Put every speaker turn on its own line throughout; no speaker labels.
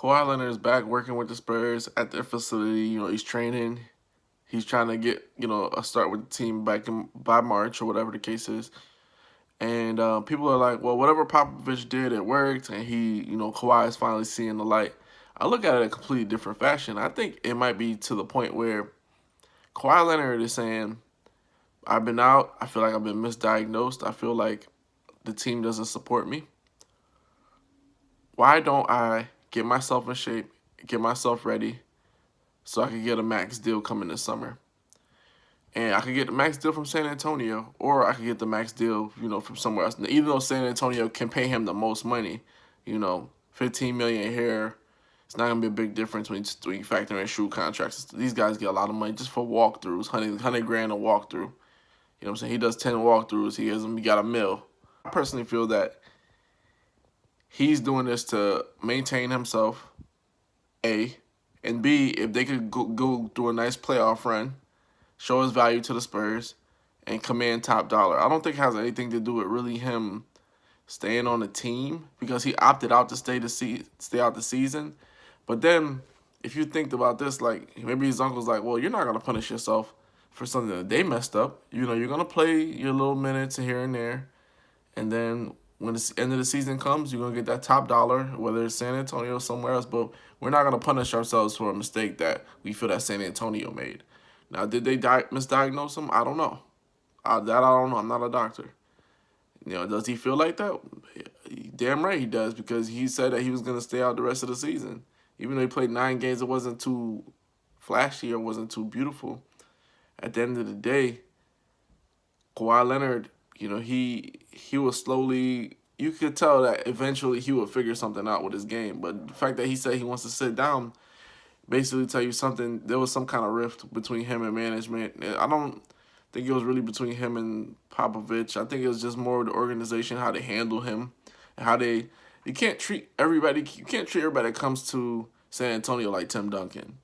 Kawhi Leonard is back working with the Spurs at their facility. He's training. He's trying to get, a start with the team back by March or whatever the case is. And people are like, well, whatever Popovich did, it worked. And Kawhi is finally seeing the light. I look at it a completely different fashion. I think it might be to the point where Kawhi Leonard is saying, I've been out. I feel like I've been misdiagnosed. I feel like the team doesn't support me. Why don't I get myself in shape, get myself ready, so I can get a max deal coming this summer? And I could get the max deal from San Antonio, or I could get the max deal, from somewhere else. Even though San Antonio can pay him the most money, $15 million here, it's not gonna be a big difference when you factor in shoe contracts. These guys get a lot of money just for walkthroughs, 100 grand a walkthrough. You know what I'm saying? He does 10 walkthroughs. He got a mill. I personally feel that he's doing this to maintain himself, A, and B, if they could go through a nice playoff run, show his value to the Spurs, and command top dollar. I don't think it has anything to do with really him staying on the team because he opted out to stay out the season. But then, if you think about this, like maybe his uncle's like, well, you're not gonna punish yourself for something that they messed up. You're gonna play your little minutes here and there, and then when the end of the season comes, you're gonna get that top dollar, whether it's San Antonio or somewhere else. But we're not gonna punish ourselves for a mistake that we feel that San Antonio made. Now, did they misdiagnose him? I don't know. I don't know. I'm not a doctor. Does he feel like that? Damn right he does, because he said that he was gonna stay out the rest of the season, even though he played 9 games. It wasn't too flashy or wasn't too beautiful. At the end of the day, Kawhi Leonard, he was slowly. You could tell that eventually he would figure something out with his game. But the fact that he said he wants to sit down basically tell you something. There was some kind of rift between him and management. I don't think it was really between him and Popovich. I think it was just more the organization, how they handle him, and how they. You can't treat everybody. You can't treat everybody that comes to San Antonio like Tim Duncan.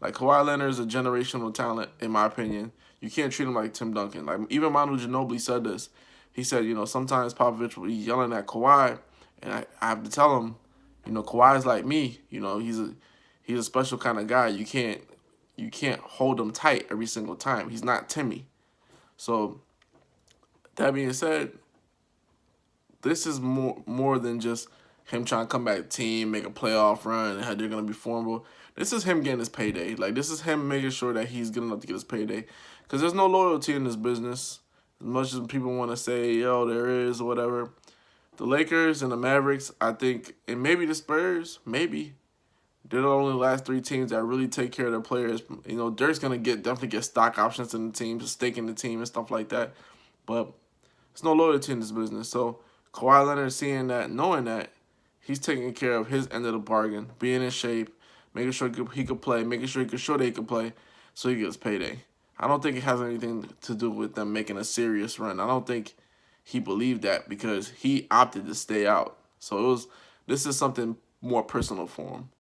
Like Kawhi Leonard is a generational talent, in my opinion. You can't treat him like Tim Duncan. Like even Manu Ginobili said this. He said, sometimes Popovich will be yelling at Kawhi, and I have to tell him, Kawhi's like me. He's a special kind of guy. You can't hold him tight every single time. He's not Timmy. So that being said, this is more than just him trying to come back to the team, make a playoff run, and how they're gonna be formidable. This is him getting his payday. Like this is him making sure that he's good enough to get his payday. Because there's no loyalty in this business. As much as people want to say, yo, there is or whatever. The Lakers and the Mavericks, I think, and maybe the Spurs, maybe. They're the only last 3 teams that really take care of their players. Dirk's gonna definitely get stock options in the team, a stake in the team and stuff like that. But there's no loyalty in this business. So Kawhi Leonard seeing that, knowing that, he's taking care of his end of the bargain, being in shape, making sure he could play, making sure he could show that he could play, so he gets payday. I don't think it has anything to do with them making a serious run. I don't think he believed that because he opted to stay out. So this is something more personal for him.